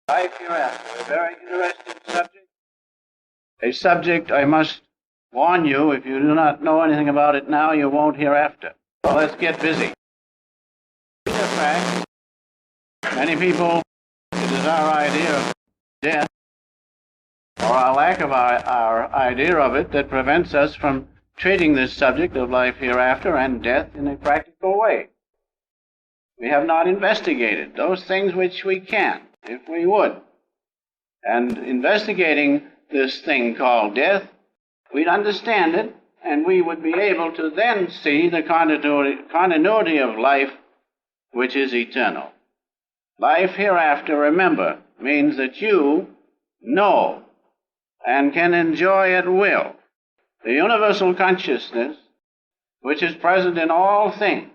Life hereafter, a very interesting subject. A subject I must warn you, if you do not know anything about it now, you won't hereafter. So let's get busy. In fact, many people, it is our idea of death, or our lack of our idea of it, that prevents us from treating this subject of life hereafter and death in a practical way. We have not investigated those things which we can, if we would. And investigating this thing called death, we'd understand it, and we would be able to then see the continuity of life, which is eternal. Life hereafter, remember, means that you know and can enjoy at will the universal consciousness which is present in all things,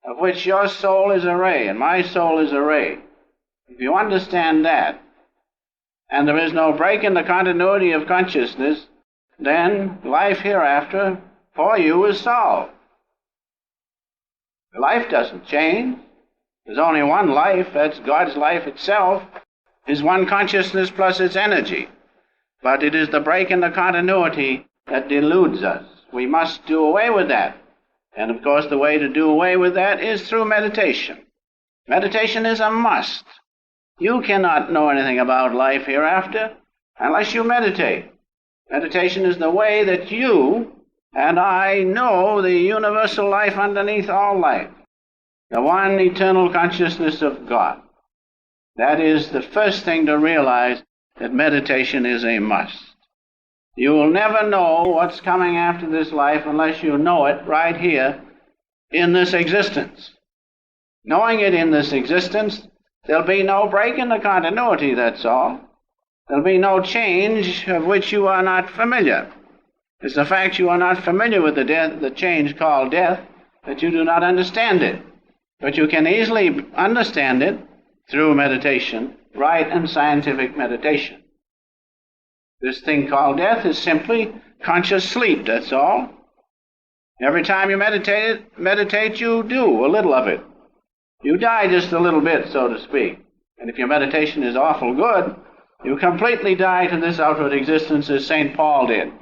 of which your soul is a ray and my soul is a ray. If you understand that, and there is no break in the continuity of consciousness, then life hereafter for you is solved. Life doesn't change. There's only one life, that's God's life itself, is one consciousness plus its energy. But it is the break in the continuity that deludes us. We must do away with that. And of course the way to do away with that is through meditation. Meditation is a must. You cannot know anything about life hereafter unless you meditate. Meditation is the way that you and I know the universal life underneath all life, the one eternal consciousness of God. That is the first thing to realize, that meditation is a must. You will never know what's coming after this life unless you know it right here in this existence. Knowing it in this existence, there'll be no break in the continuity, that's all. There'll be no change of which you are not familiar. It's the fact you are not familiar with the change called death that you do not understand it. But you can easily understand it through meditation, right and scientific meditation. This thing called death is simply conscious sleep, that's all. Every time you meditate, you do a little of it. You die just a little bit, so to speak. And if your meditation is awful good, you completely die to this outward existence as St. Paul did.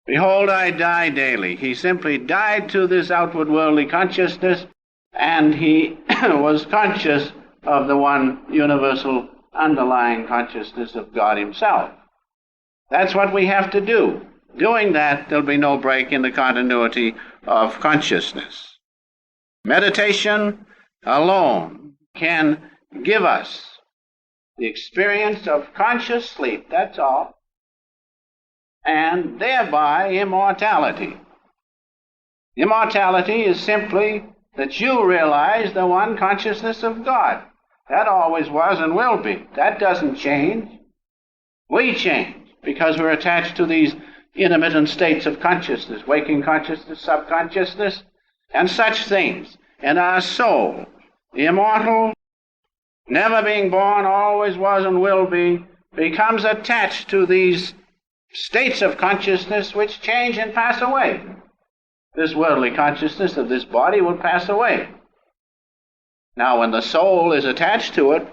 Behold, I die daily. He simply died to this outward worldly consciousness, and he was conscious of the one universal underlying consciousness of God himself. That's what we have to do. Doing that, there'll be no break in the continuity of consciousness. Meditation alone can give us the experience of conscious sleep, that's all, and thereby immortality. Immortality is simply that you realize the one consciousness of God. That always was and will be. That doesn't change. We change because we're attached to these intermittent states of consciousness, waking consciousness, subconsciousness, and such things. And our soul, immortal, never being born, always was and will be, becomes attached to these states of consciousness which change and pass away. This worldly consciousness of this body will pass away. Now, when the soul is attached to it,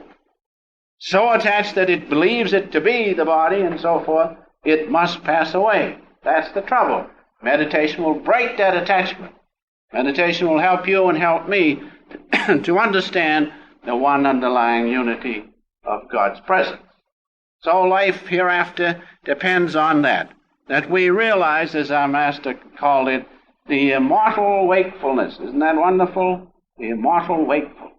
so attached that it believes it to be the body and so forth, it must pass away. That's the trouble. Meditation will break that attachment. Meditation will help you and help me to understand the one underlying unity of God's presence. So life hereafter depends on that we realize, as our Master called it, the immortal wakefulness. Isn't that wonderful? The immortal wakefulness.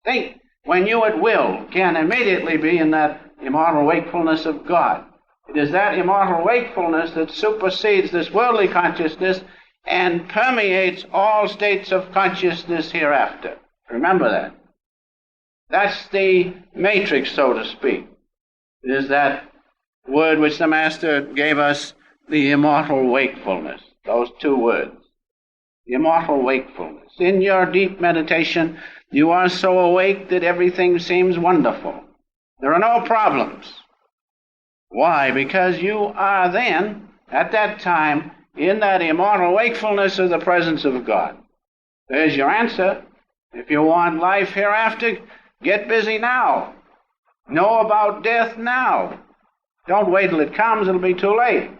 Think, when you at will can immediately be in that immortal wakefulness of God. It is that immortal wakefulness that supersedes this worldly consciousness and permeates all states of consciousness hereafter. Remember that. That's the matrix, so to speak. It is that word which the Master gave us, the immortal wakefulness. Those two words. The immortal wakefulness. In your deep meditation, you are so awake that everything seems wonderful. There are no problems. Why? Because you are then, at that time, in that immortal wakefulness of the presence of God. There's your answer. If you want life hereafter, get busy now. Know about death now. Don't wait till it comes, it'll be too late.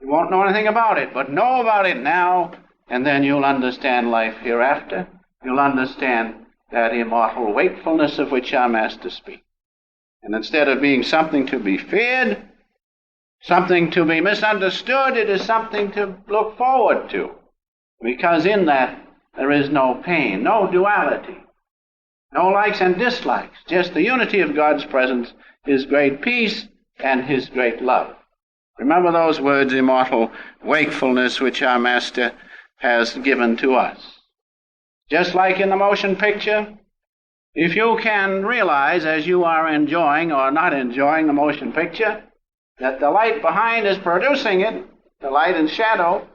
You won't know anything about it, but know about it now, and then you'll understand life hereafter. You'll understand that immortal wakefulness of which our Master speaks. And instead of being something to be feared, something to be misunderstood, it is something to look forward to. Because in that there is no pain, no duality, no likes and dislikes, just the unity of God's presence, His great peace, and His great love. Remember those words, immortal wakefulness, which our Master has given to us. Just like in the motion picture, if you can realize, as you are enjoying or not enjoying the motion picture, that the light behind is producing it, the light and shadow,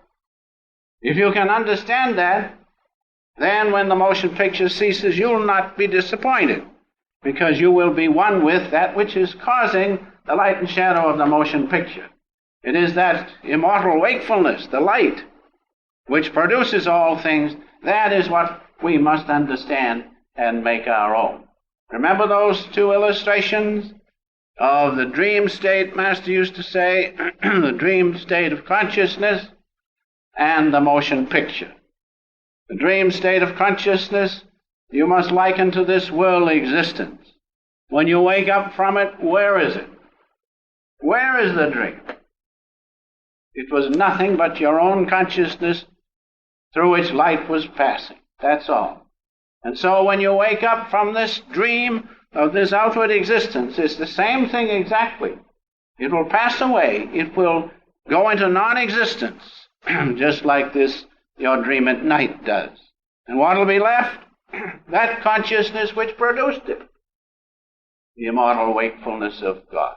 if you can understand that, then when the motion picture ceases, you'll not be disappointed, because you will be one with that which is causing the light and shadow of the motion picture. It is that immortal wakefulness, the light, which produces all things. That is what we must understand and make our own. Remember those two illustrations of the dream state, Master used to say, the dream state of consciousness and the motion picture. The dream state of consciousness you must liken to this worldly existence. When you wake up from it, where is it? Where is the dream? It was nothing but your own consciousness through which light was passing. That's all. And so when you wake up from this dream of this outward existence, it's the same thing exactly. It will pass away. It will go into non-existence, just like this, your dream at night does. And what will be left? That consciousness which produced it. The immortal wakefulness of God.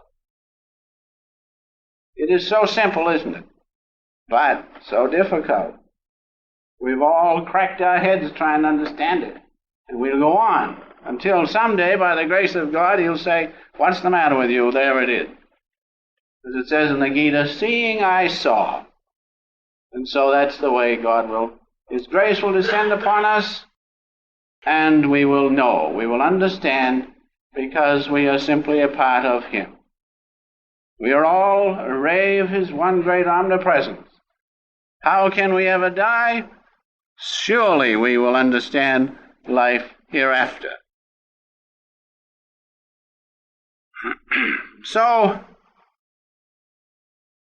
It is so simple, isn't it? But so difficult. We've all cracked our heads trying to understand it. And we'll go on until someday, by the grace of God, He'll say, "What's the matter with you?" There it is. As it says in the Gita, "Seeing I saw." And so that's the way God will, His grace will descend upon us, and we will know, we will understand, because we are simply a part of Him. We are all a ray of His one great omnipresence. How can we ever die? Surely we will understand life hereafter. So,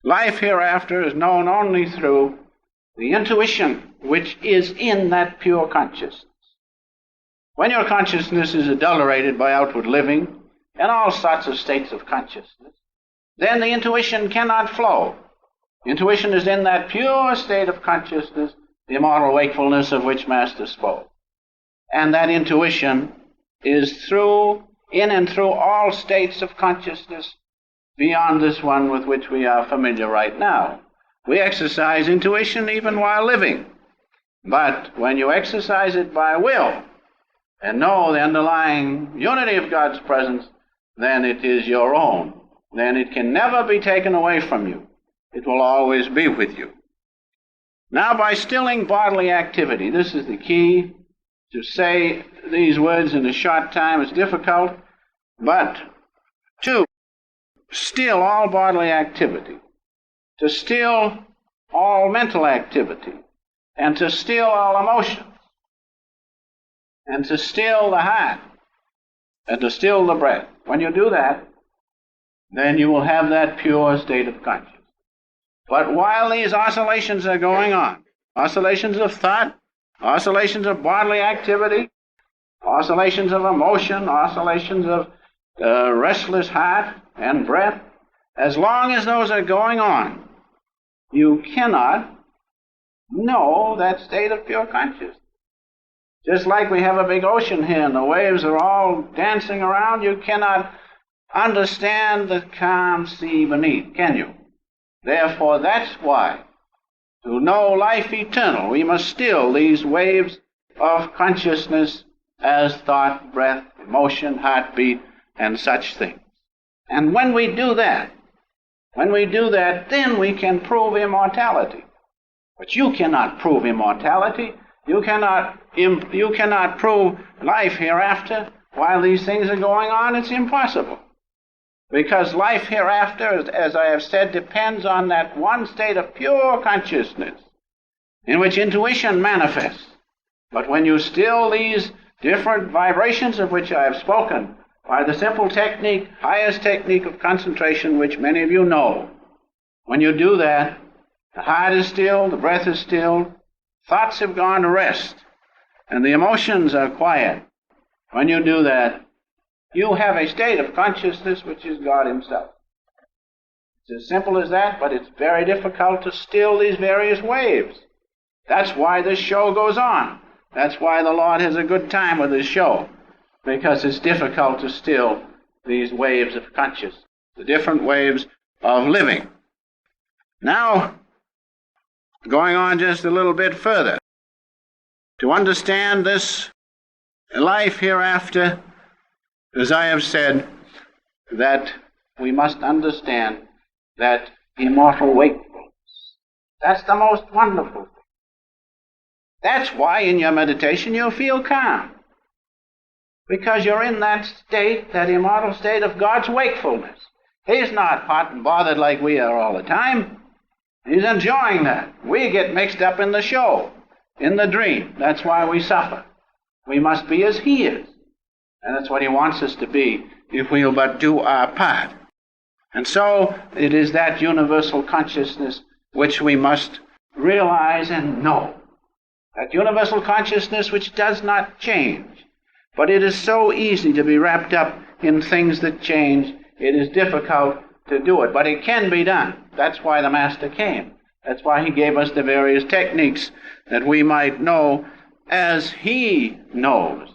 life hereafter is known only through the intuition which is in that pure consciousness. When your consciousness is adulterated by outward living and all sorts of states of consciousness, then the intuition cannot flow. Intuition is in that pure state of consciousness, the immortal wakefulness of which Master spoke. And that intuition is in and through all states of consciousness beyond this one with which we are familiar right now. We exercise intuition even while living. But when you exercise it by will and know the underlying unity of God's presence, then it is your own. Then it can never be taken away from you. It will always be with you. Now, by stilling bodily activity, this is the key. To say these words in a short time is difficult, but to still all bodily activity, to still all mental activity, and to still all emotions, and to still the heart, and to still the breath. When you do that, then you will have that pure state of consciousness. But while these oscillations are going on, oscillations of thought, oscillations of bodily activity, oscillations of emotion, oscillations of restless heart and breath, as long as those are going on, you cannot know that state of pure consciousness. Just like we have a big ocean here and the waves are all dancing around, you cannot understand the calm sea beneath, can you? Therefore, that's why, to know life eternal, we must still these waves of consciousness as thought, breath, emotion, heartbeat, and such things. And when we do that, then we can prove immortality. But you cannot prove immortality. You cannot prove life hereafter while these things are going on, it's impossible. Because life hereafter, as I have said, depends on that one state of pure consciousness in which intuition manifests. But when you still these different vibrations of which I have spoken by the simple technique, highest technique of concentration, which many of you know, when you do that, the heart is still, the breath is still, thoughts have gone to rest, and the emotions are quiet. When you do that, you have a state of consciousness which is God Himself. It's as simple as that, but it's very difficult to still these various waves. That's why this show goes on. That's why the Lord has a good time with this show, because it's difficult to still these waves of consciousness, the different waves of living. Now, going on just a little bit further, to understand this life hereafter, as I have said, that we must understand that immortal wakefulness. That's the most wonderful thing. That's why in your meditation you feel calm, because you're in that state, that immortal state of God's wakefulness. He's not hot and bothered like we are all the time. He's enjoying that. We get mixed up in the show, in the dream. That's why we suffer. We must be as He is. And that's what He wants us to be, if we'll but do our part. And so it is that universal consciousness which we must realize and know. That universal consciousness which does not change. But it is so easy to be wrapped up in things that change. It is difficult to do it, but it can be done. That's why the Master came. That's why He gave us the various techniques, that we might know as He knows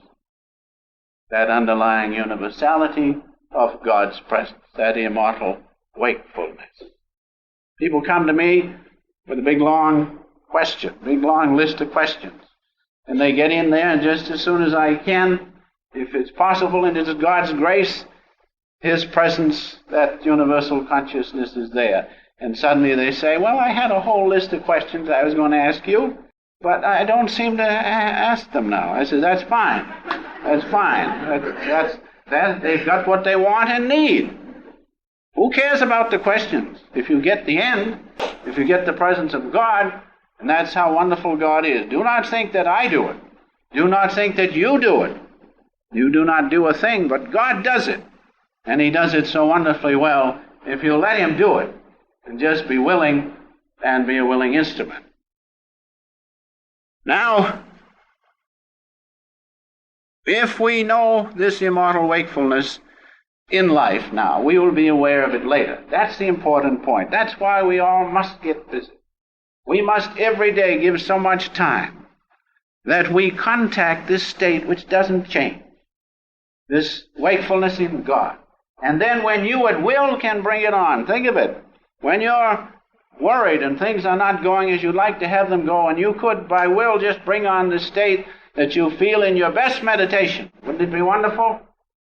that underlying universality of God's presence, that immortal wakefulness. People come to me with a big long question, big long list of questions, and they get in there, and just as soon as I can, if it's possible and it is God's grace, His presence, that universal consciousness is there. And suddenly they say, well, I had a whole list of questions I was going to ask you, but I don't seem to ask them now. I said, that's fine. That's fine. They've got what they want and need. Who cares about the questions? If you get the end, if you get the presence of God, and that's how wonderful God is. Do not think that I do it. Do not think that you do it. You do not do a thing, but God does it. And He does it so wonderfully well if you let Him do it and just be willing and be a willing instrument. Now, if we know this immortal wakefulness in life now, we will be aware of it later. That's the important point. That's why we all must get busy. We must every day give so much time that we contact this state which doesn't change, this wakefulness in God. And then when you at will can bring it on, think of it, when you're worried and things are not going as you'd like to have them go, and you could by will just bring on the state that you feel in your best meditation. Wouldn't it be wonderful?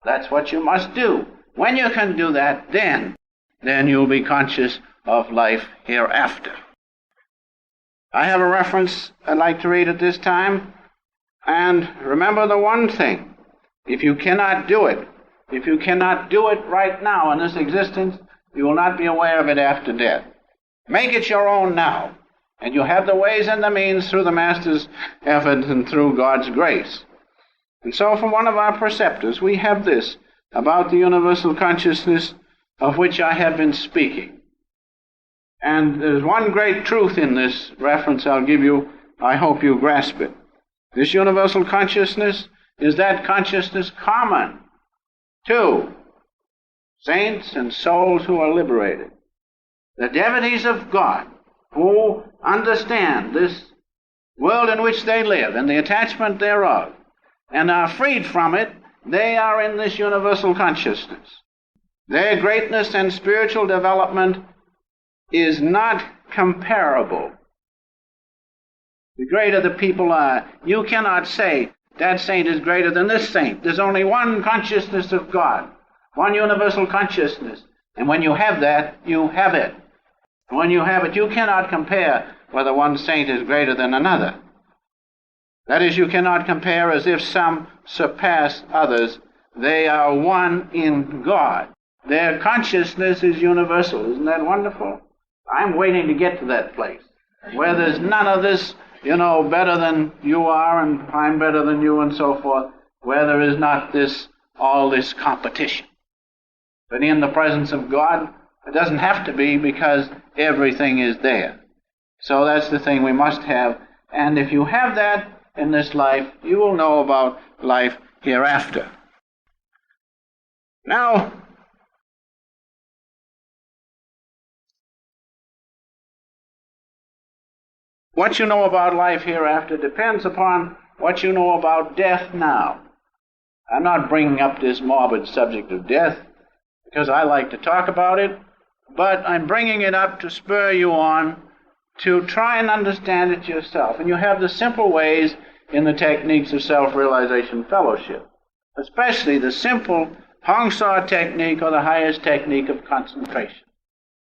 That's what you must do. When you can do that, then you'll be conscious of life hereafter. I have a reference I'd like to read at this time. And remember the one thing. If you cannot do it right now in this existence, you will not be aware of it after death. Make it your own now. And you have the ways and the means through the Master's effort and through God's grace. And so from one of our preceptors, we have this about the universal consciousness of which I have been speaking. And there's one great truth in this reference I'll give you. I hope you grasp it. This universal consciousness is that consciousness common to saints and souls who are liberated. The devotees of God who understand this world in which they live and the attachment thereof and are freed from it, they are in this universal consciousness. Their greatness and spiritual development is not comparable. The greater the people are, you cannot say that saint is greater than this saint. There's only one consciousness of God, one universal consciousness. And when you have that, you have it. When you have it, you cannot compare whether one saint is greater than another. That is, you cannot compare as if some surpass others. they are one in God. Their consciousness is universal. Isn't that wonderful? I'm waiting to get to that place where there's none of this, better than you are and I'm better than you and so forth, where there is not all this competition. But in the presence of God, it doesn't have to be, because everything is there. So that's the thing we must have. And if you have that in this life, you will know about life hereafter. Now, what you know about life hereafter depends upon what you know about death now. I'm not bringing up this morbid subject of death because I like to talk about it, but I'm bringing it up to spur you on to try and understand it yourself. And you have the simple ways in the techniques of self-realization fellowship, especially the simple Hong Saw technique, or the highest technique of concentration.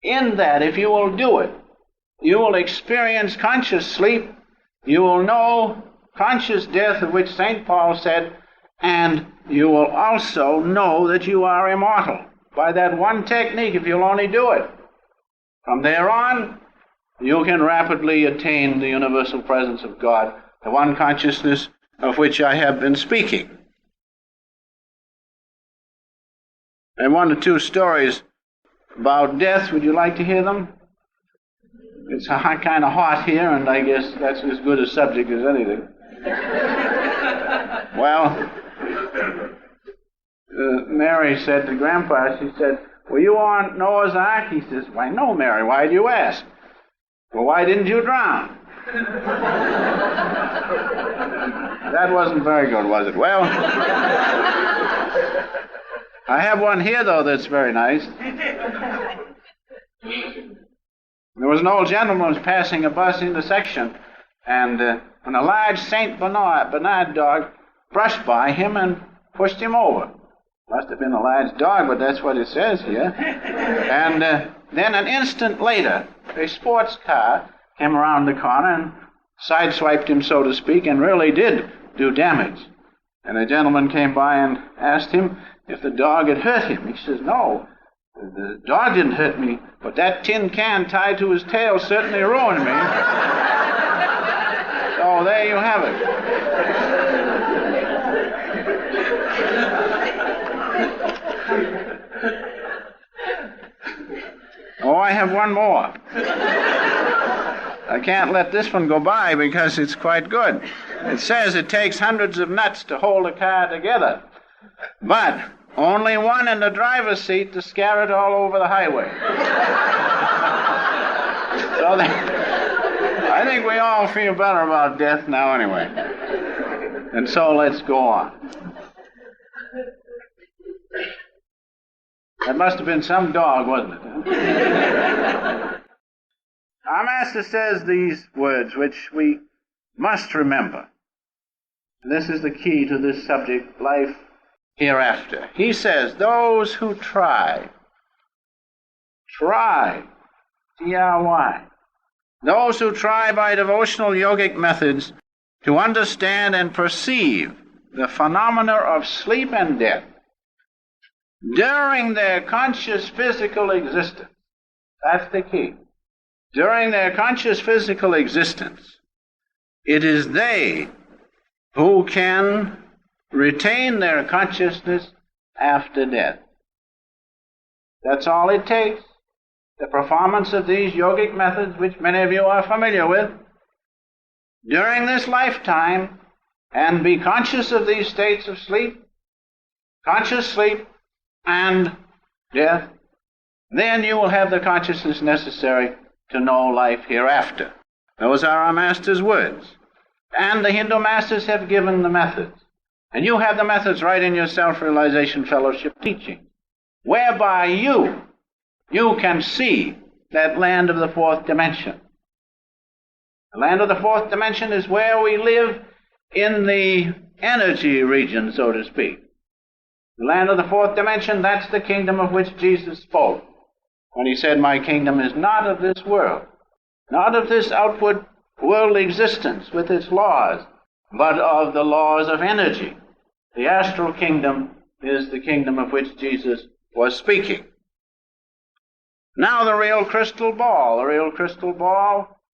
In that, if you will do it, you will experience conscious sleep, you will know conscious death, of which St. Paul said, and you will also know that you are immortal by that one technique, if you'll only do it. From there on, you can rapidly attain the universal presence of God, the one consciousness of which I have been speaking. And 1 or 2 stories about death. Would you like to hear them? It's kind of hot here, and I guess that's as good a subject as anything. Well, Mary said to Grandpa, she said, "Were you on Noah's Ark?" He says, "Why, no, Mary. Why do you ask?" "Well, why didn't you drown?" That wasn't very good, was it? Well, I have one here, though, that's very nice. There was an old gentleman who was passing a bus intersection, and when a large St. Bernard dog brushed by him and pushed him over. Must have been a large dog, but that's what it says here. And then an instant later, a sports car came around the corner and sideswiped him, so to speak, and really did do damage. And a gentleman came by and asked him if the dog had hurt him. He says, "No, the dog didn't hurt me, but that tin can tied to his tail certainly ruined me." So there you have it. Oh, I have one more. I can't let this one go by because it's quite good. It says it takes hundreds of nuts to hold a car together, but only one in the driver's seat to scare it all over the highway. So I think we all feel better about death now anyway. And so let's go on. That must have been some dog, wasn't it? Our Master says these words, which we must remember. This is the key to this subject, life hereafter. He says, those who try, T-R-Y, those who try by devotional yogic methods to understand and perceive the phenomena of sleep and death during their conscious physical existence. That's the key. During their conscious physical existence, it is they who can retain their consciousness after death. That's all it takes. The performance of these yogic methods, which many of you are familiar with, during this lifetime, and be conscious of these states of sleep, conscious sleep, and death, then you will have the consciousness necessary to know life hereafter. Those are our Master's words. And the Hindu Masters have given the methods. And you have the methods right in your Self-Realization Fellowship teaching, whereby you can see that land of the fourth dimension. The land of the fourth dimension is where we live in the energy region, so to speak. The land of the fourth dimension, that's the kingdom of which Jesus spoke when he said, "My kingdom is not of this world, not of this outward worldly existence with its laws, but of the laws of energy, the astral kingdom is the kingdom of which Jesus was speaking. Now the real crystal ball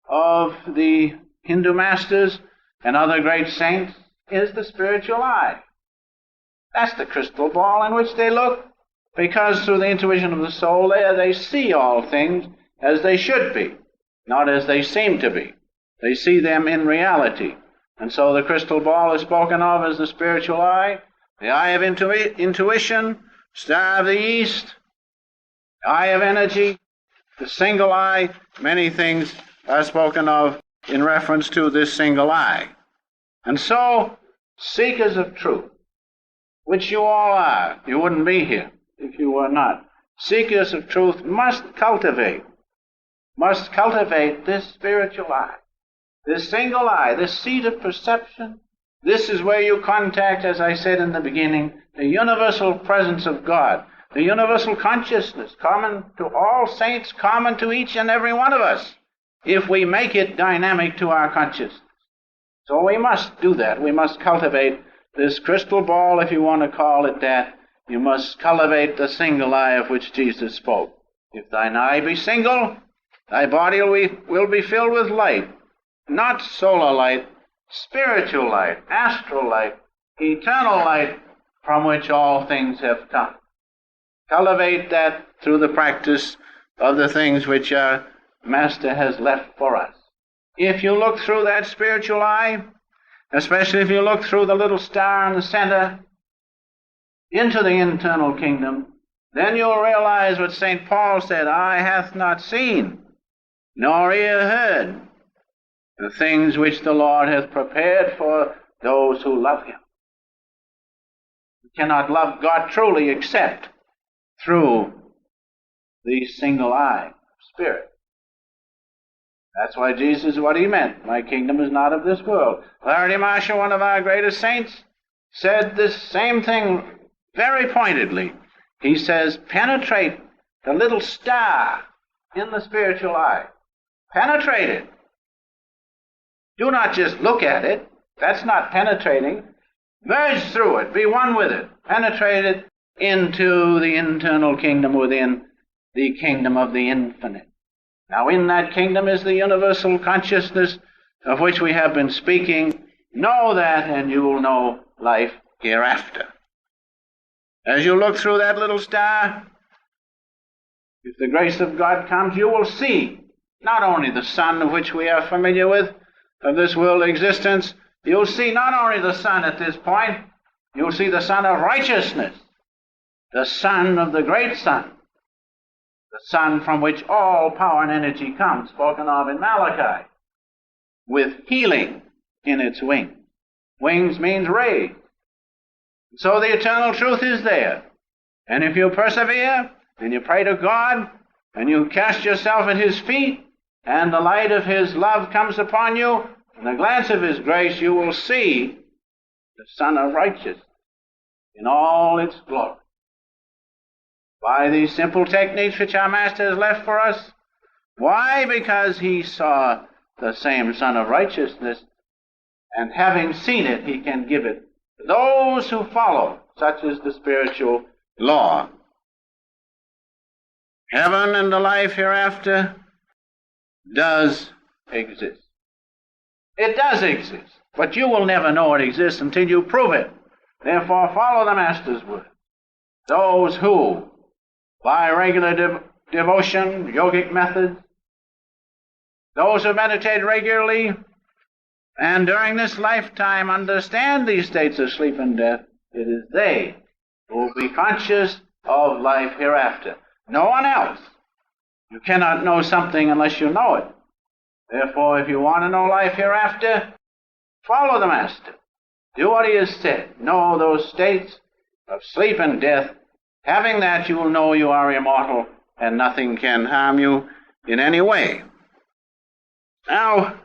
of the Hindu masters and other great saints is the spiritual eye. That's the crystal ball in which they look, because through the intuition of the soul there they see all things as they should be, not as they seem to be. They see them in reality. And so the crystal ball is spoken of as the spiritual eye, the eye of intuition, star of the east, eye of energy, the single eye. Many things are spoken of in reference to this single eye. And so, seekers of truth, which you all are, you wouldn't be here if you were not, seekers of truth must cultivate this spiritual eye, this single eye, this seat of perception. This is where you contact, as I said in the beginning, the universal presence of God, the universal consciousness common to all saints, common to each and every one of us, if we make it dynamic to our consciousness. So we must do that. We must cultivate this crystal ball, if you want to call it that. You must cultivate the single eye of which Jesus spoke. If thine eye be single, thy body will be filled with light, not solar light, spiritual light, astral light, eternal light, from which all things have come. Cultivate that through the practice of the things which our Master has left for us. If you look through that spiritual eye, especially if you look through the little star in the center into the internal kingdom, then you'll realize what St. Paul said, eye hath not seen, nor ear heard, the things which the Lord hath prepared for those who love him. You cannot love God truly except through the single eye of spirit. That's why Jesus, what he meant, my kingdom is not of this world. Larry Marshall, one of our greatest saints, said this same thing very pointedly. He says, penetrate the little star in the spiritual eye. Penetrate it. Do not just look at it. That's not penetrating. Merge through it. Be one with it. Penetrate it into the internal kingdom within the kingdom of the infinite. Now in that kingdom is the universal consciousness of which we have been speaking. Know that and you will know life hereafter. As you look through that little star, if the grace of God comes, you will see not only the sun of which we are familiar with, of this world existence, you'll see not only the sun at this point, you'll see the sun of righteousness, the sun of the great sun, the sun from which all power and energy comes, spoken of in Malachi, with healing in its wings. Wings means rays. So the eternal truth is there. And if you persevere, and you pray to God, and you cast yourself at his feet, and the light of his love comes upon you, and the glance of his grace, you will see the Sun of Righteousness in all its glory. By these simple techniques which our Master has left for us. Why? Because he saw the same Sun of Righteousness, and having seen it, he can give it to those who follow. Such is the spiritual law. Heaven and the life hereafter does exist. It does exist, but you will never know it exists until you prove it. Therefore, follow the Master's word. Those who, by regular devotion, yogic methods, those who meditate regularly, and during this lifetime understand these states of sleep and death, it is they who will be conscious of life hereafter. No one else. You cannot know something unless you know it. Therefore, if you want to know life hereafter, follow the Master. Do what he has said. Know those states of sleep and death. Having that, you will know you are immortal, and nothing can harm you in any way. Now,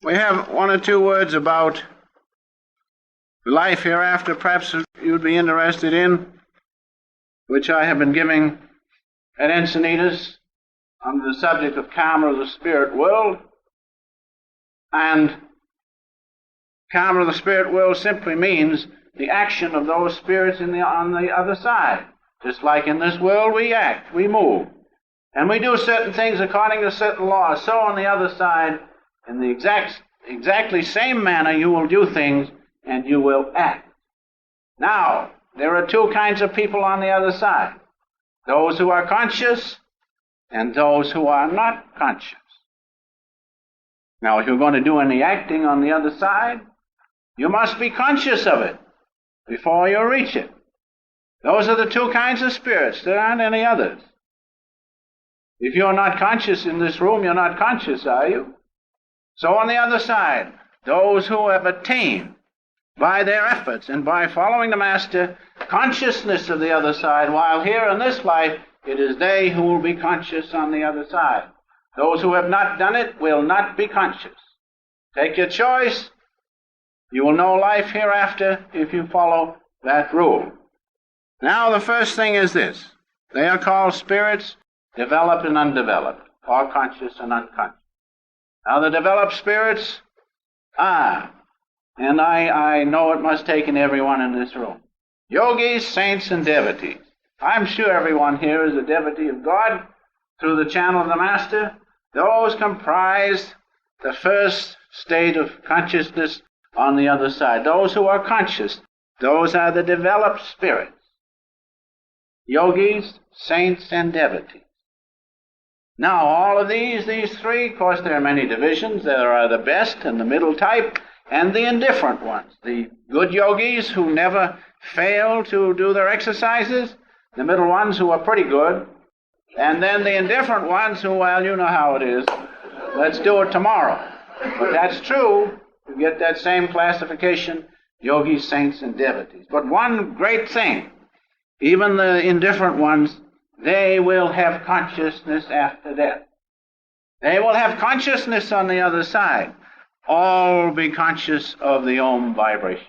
we have one or two words about life hereafter, perhaps you'd be interested in, which I have been giving at Encinitas under the subject of karma of the spirit world. And karma of the spirit world simply means the action of those spirits on the other side. Just like in this world we act, we move, and we do certain things according to certain laws. So on the other side, in the exactly same manner, you will do things and you will act. Now, there are two kinds of people on the other side: those who are conscious and those who are not conscious. Now, if you're going to do any acting on the other side, you must be conscious of it before you reach it. Those are the two kinds of spirits. There aren't any others. If you're not conscious in this room, you're not conscious, are you? So on the other side, those who have attained by their efforts and by following the Master consciousness of the other side, while here in this life, it is they who will be conscious on the other side. Those who have not done it will not be conscious. Take your choice. You will know life hereafter if you follow that rule. Now, the first thing is this. They are called spirits, developed and undeveloped, or conscious and unconscious. Now, the developed spirits are, and I know it must take in everyone in this room, yogis, saints, and devotees. I'm sure everyone here is a devotee of God through the channel of the Master. Those comprise the first state of consciousness on the other side. Those who are conscious, those are the developed spirits. Yogis, saints, and devotees. Now, all of these three, of course, there are many divisions. There are the best and the middle type and the indifferent ones. The good yogis who never fail to do their exercises, the middle ones who are pretty good, and then the indifferent ones who, well, you know how it is. Let's do it tomorrow. But that's true. You get that same classification, yogis, saints, and devotees. But one great thing, even the indifferent ones, they will have consciousness after death. They will have consciousness on the other side. All will be conscious of the Om vibration.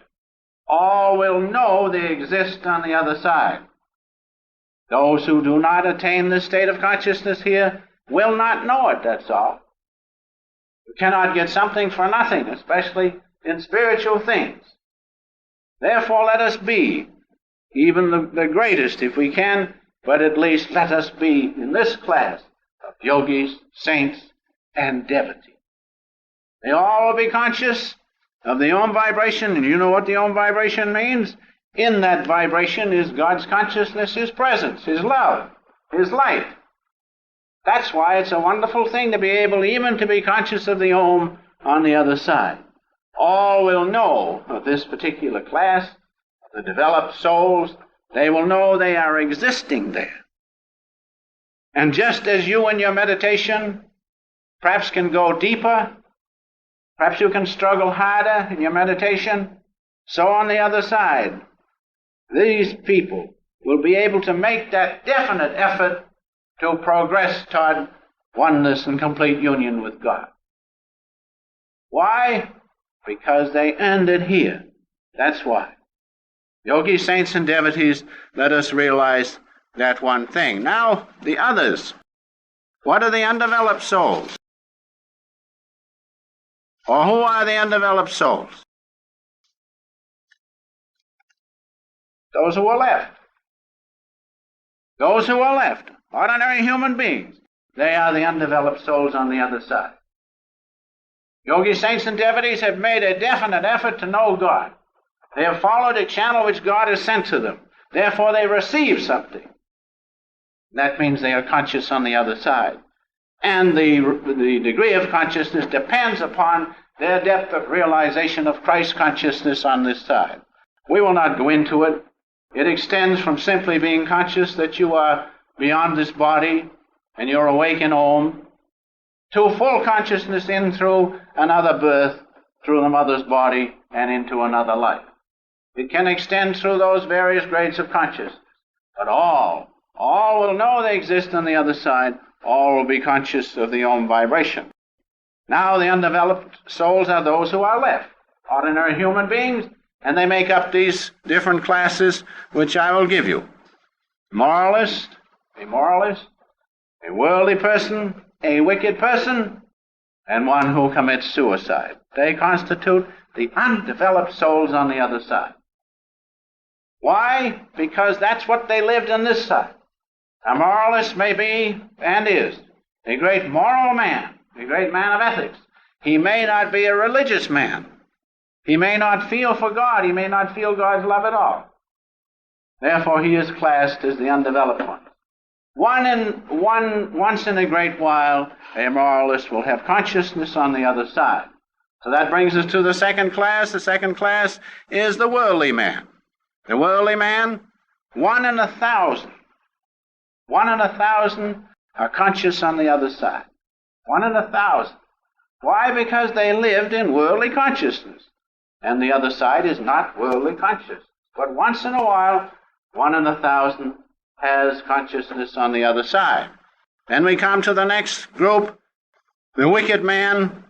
All will know they exist on the other side. Those who do not attain this state of consciousness here will not know it, that's all. You cannot get something for nothing, especially in spiritual things. Therefore, let us be, even the greatest if we can, but at least let us be in this class of yogis, saints, and devotees. They all will be conscious of the Om vibration, and you know what the Om vibration means? In that vibration is God's consciousness, His presence, His love, His light. That's why it's a wonderful thing to be able even to be conscious of the Om on the other side. All will know of this particular class, the developed souls. They will know they are existing there. And just as you in your meditation perhaps can go deeper, perhaps you can struggle harder in your meditation, so on the other side, these people will be able to make that definite effort to progress toward oneness and complete union with God. Why? Because they earned it here. That's why. Yogis, saints, and devotees, let us realize that one thing. Now, the others. What are the undeveloped souls? Or who are the undeveloped souls? Those who are left. Those who are left. Ordinary human beings. They are the undeveloped souls on the other side. Yogis, saints, and devotees have made a definite effort to know God. They have followed a channel which God has sent to them. Therefore, they receive something. That means they are conscious on the other side. And the degree of consciousness depends upon their depth of realization of Christ consciousness on this side. We will not go into it. It extends from simply being conscious that you are beyond this body and you're awake in Om, to full consciousness in through another birth, through the mother's body, and into another life. It can extend through those various grades of consciousness. But all will know they exist on the other side. All will be conscious of the Om vibration. Now the undeveloped souls are those who are left, ordinary human beings, and they make up these different classes which I will give you. Moralist, a worldly person, a wicked person, and one who commits suicide. They constitute the undeveloped souls on the other side. Why? Because that's what they lived on this side. A moralist may be, and is, a great moral man, a great man of ethics. He may not be a religious man. He may not feel for God. He may not feel God's love at all. Therefore, he is classed as the undeveloped one. Once in a great while, a moralist will have consciousness on the other side. So that brings us to the second class. The second class is the worldly man. The worldly man, 1 in 1,000. 1 in 1,000 are conscious on the other side. 1 in 1,000. Why? Because they lived in worldly consciousness. And the other side is not worldly conscious. But once in a while, 1 in 1,000 has consciousness on the other side. Then we come to the next group, the wicked man,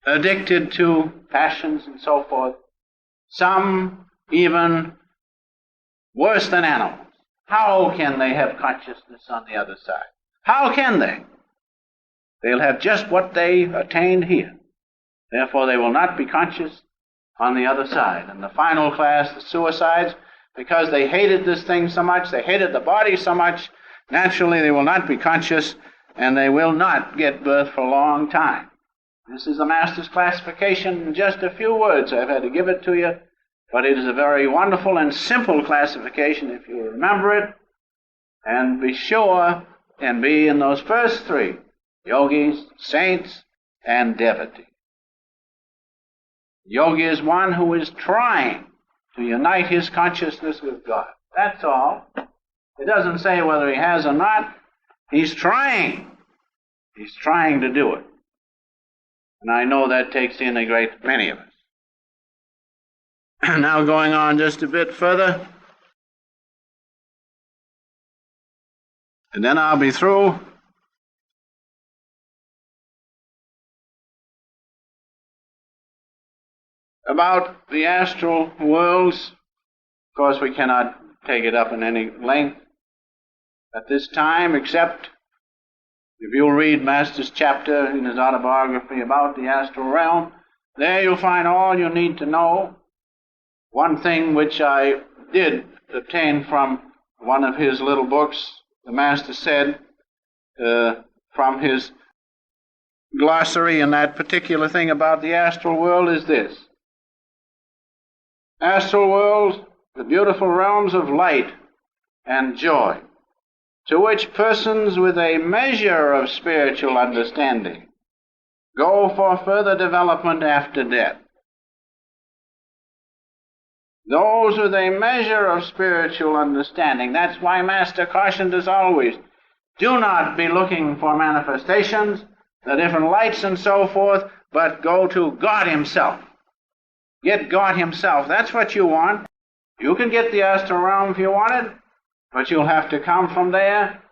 addicted to passions and so forth. Some even worse than animals. How can they have consciousness on the other side? How can they? They'll have just what they attained here. Therefore, they will not be conscious on the other side. And the final class, the suicides, because they hated this thing so much, they hated the body so much, naturally they will not be conscious, and they will not get birth for a long time. This is the Master's classification in just a few words. I've had to give it to you, but it is a very wonderful and simple classification if you remember it, and be sure and be in those first three, yogis, saints, and devotees. Yogi is one who is trying to unite his consciousness with God. That's all. It doesn't say whether he has or not. He's trying. He's trying to do it. And I know that takes in a great many of us. Now going on just a bit further, and then I'll be through. About the astral worlds, of course we cannot take it up in any length at this time, except if you'll read Master's chapter in his autobiography about the astral realm, there you'll find all you need to know. One thing which I did obtain from one of his little books, the Master said, from his glossary in that particular thing about the astral world is this. Astral worlds, the beautiful realms of light and joy, to which persons with a measure of spiritual understanding go for further development after death. Those with a measure of spiritual understanding. That's why Master cautioned us always, do not be looking for manifestations, the different lights and so forth, but go to God Himself. Get God Himself. That's what you want. You can get the astral realm if you want it, but you'll have to come from there,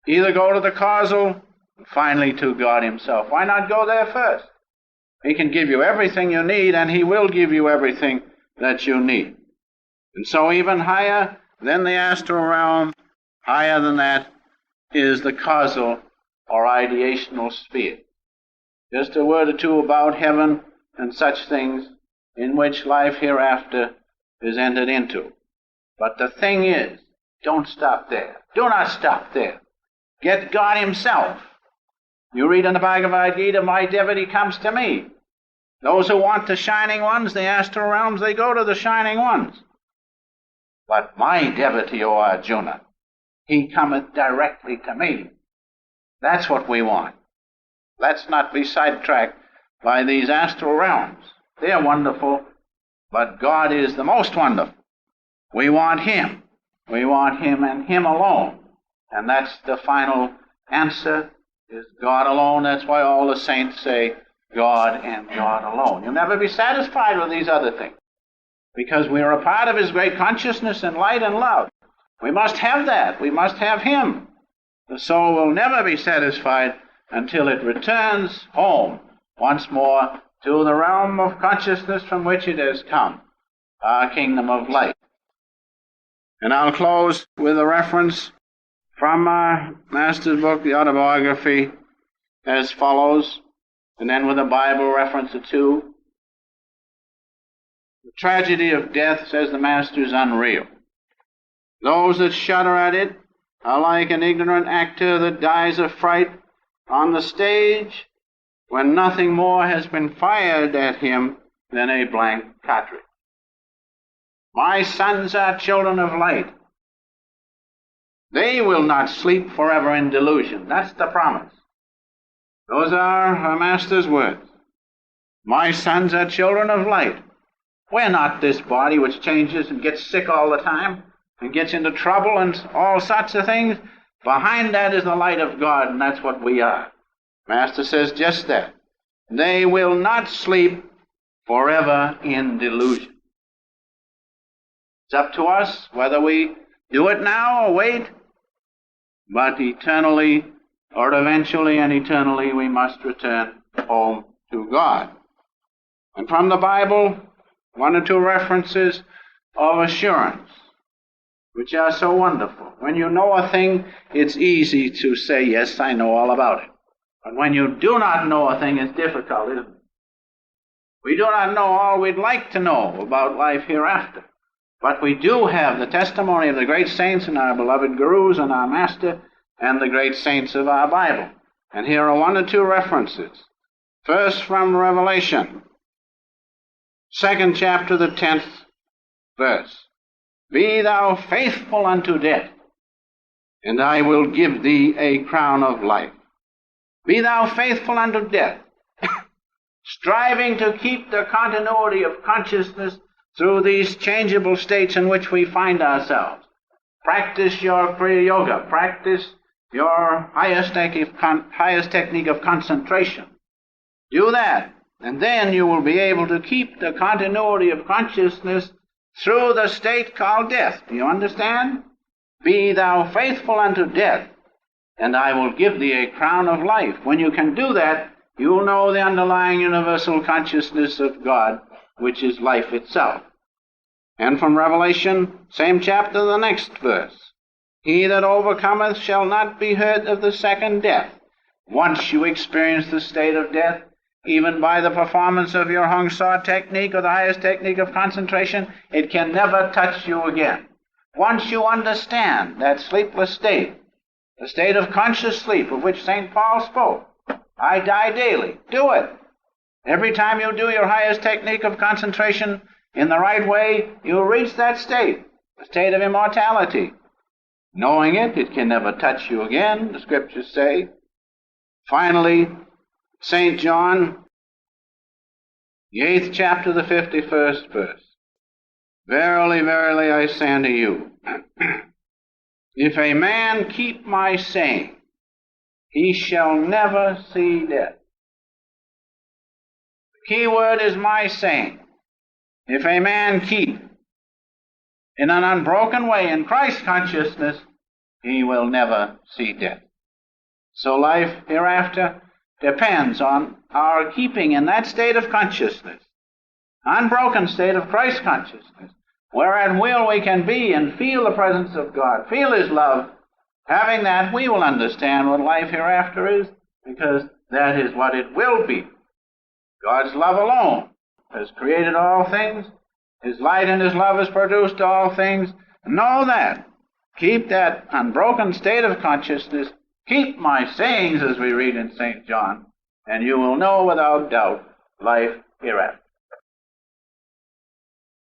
either go to the causal, and finally to God Himself. Why not go there first? He can give you everything you need, and He will give you everything that you need. And so even higher than the astral realm, higher than that, is the causal or ideational sphere. Just a word or two about heaven and such things in which life hereafter is entered into. But the thing is, don't stop there. Do not stop there. Get God Himself. You read in the Bhagavad Gita, my devotee comes to me. Those who want the shining ones, the astral realms, they go to the shining ones. But my devotee, O Arjuna, he cometh directly to me. That's what we want. Let's not be sidetracked by these astral realms. They're wonderful, but God is the most wonderful. We want Him. We want Him and Him alone. And that's the final answer, is God alone. That's why all the saints say God and God alone. You'll never be satisfied with these other things, because we are a part of His great consciousness and light and love. We must have that. We must have Him. The soul will never be satisfied until it returns home once more to the realm of consciousness from which it has come, our kingdom of light. And I'll close with a reference from Master's book, the autobiography, as follows, and then with a Bible reference or two. The tragedy of death, says the Master, is unreal. Those that shudder at it are like an ignorant actor that dies of fright on the stage when nothing more has been fired at him than a blank cartridge. My sons are children of light. They will not sleep forever in delusion. That's the promise. Those are our Master's words. My sons are children of light. We're not this body which changes and gets sick all the time and gets into trouble and all sorts of things. Behind that is the light of God, and that's what we are. Master says just that. They will not sleep forever in delusion. It's up to us whether we do it now or wait, but eternally, or eventually and eternally, we must return home to God. And from the Bible, one or two references of assurance, which are so wonderful. When you know a thing, it's easy to say, yes, I know all about it. But when you do not know a thing, it's difficult, isn't it? We do not know all we'd like to know about life hereafter. But we do have the testimony of the great saints and our beloved gurus and our Master and the great saints of our Bible. And here are one or two references. First, from Revelation, 2nd chapter, the 10th verse. Be thou faithful unto death, and I will give thee a crown of life. Be thou faithful unto death, striving to keep the continuity of consciousness through these changeable states in which we find ourselves. Practice your Kriya Yoga. Practice your highest technique of concentration. Do that, and then you will be able to keep the continuity of consciousness through the state called death. Do you understand? Be thou faithful unto death, and I will give thee a crown of life. When you can do that, you will know the underlying universal consciousness of God, which is life itself. And from Revelation, same chapter, the next verse. He that overcometh shall not be hurt of the second death. Once you experience the state of death, even by the performance of your Hong Sa technique or the highest technique of concentration, it can never touch you again. Once you understand that sleepless state, the state of conscious sleep of which St. Paul spoke, I die daily. Do it. Every time you do your highest technique of concentration in the right way, you reach that state, the state of immortality. Knowing it, it can never touch you again, the Scriptures say. Finally, St. John, the 8th chapter, the 51st verse. Verily, verily, I say unto you, if a man keep my saying, he shall never see death. The key word is my saying. If a man keep in an unbroken way in Christ consciousness, he will never see death. So life hereafter depends on our keeping in that state of consciousness, unbroken state of Christ consciousness, where at will we can be and feel the presence of God, feel His love. Having that, we will understand what life hereafter is, because that is what it will be. God's love alone has created all things. His light and His love has produced all things. Know that. Keep that unbroken state of consciousness. Keep my sayings, as we read in St. John, and you will know without doubt life hereafter.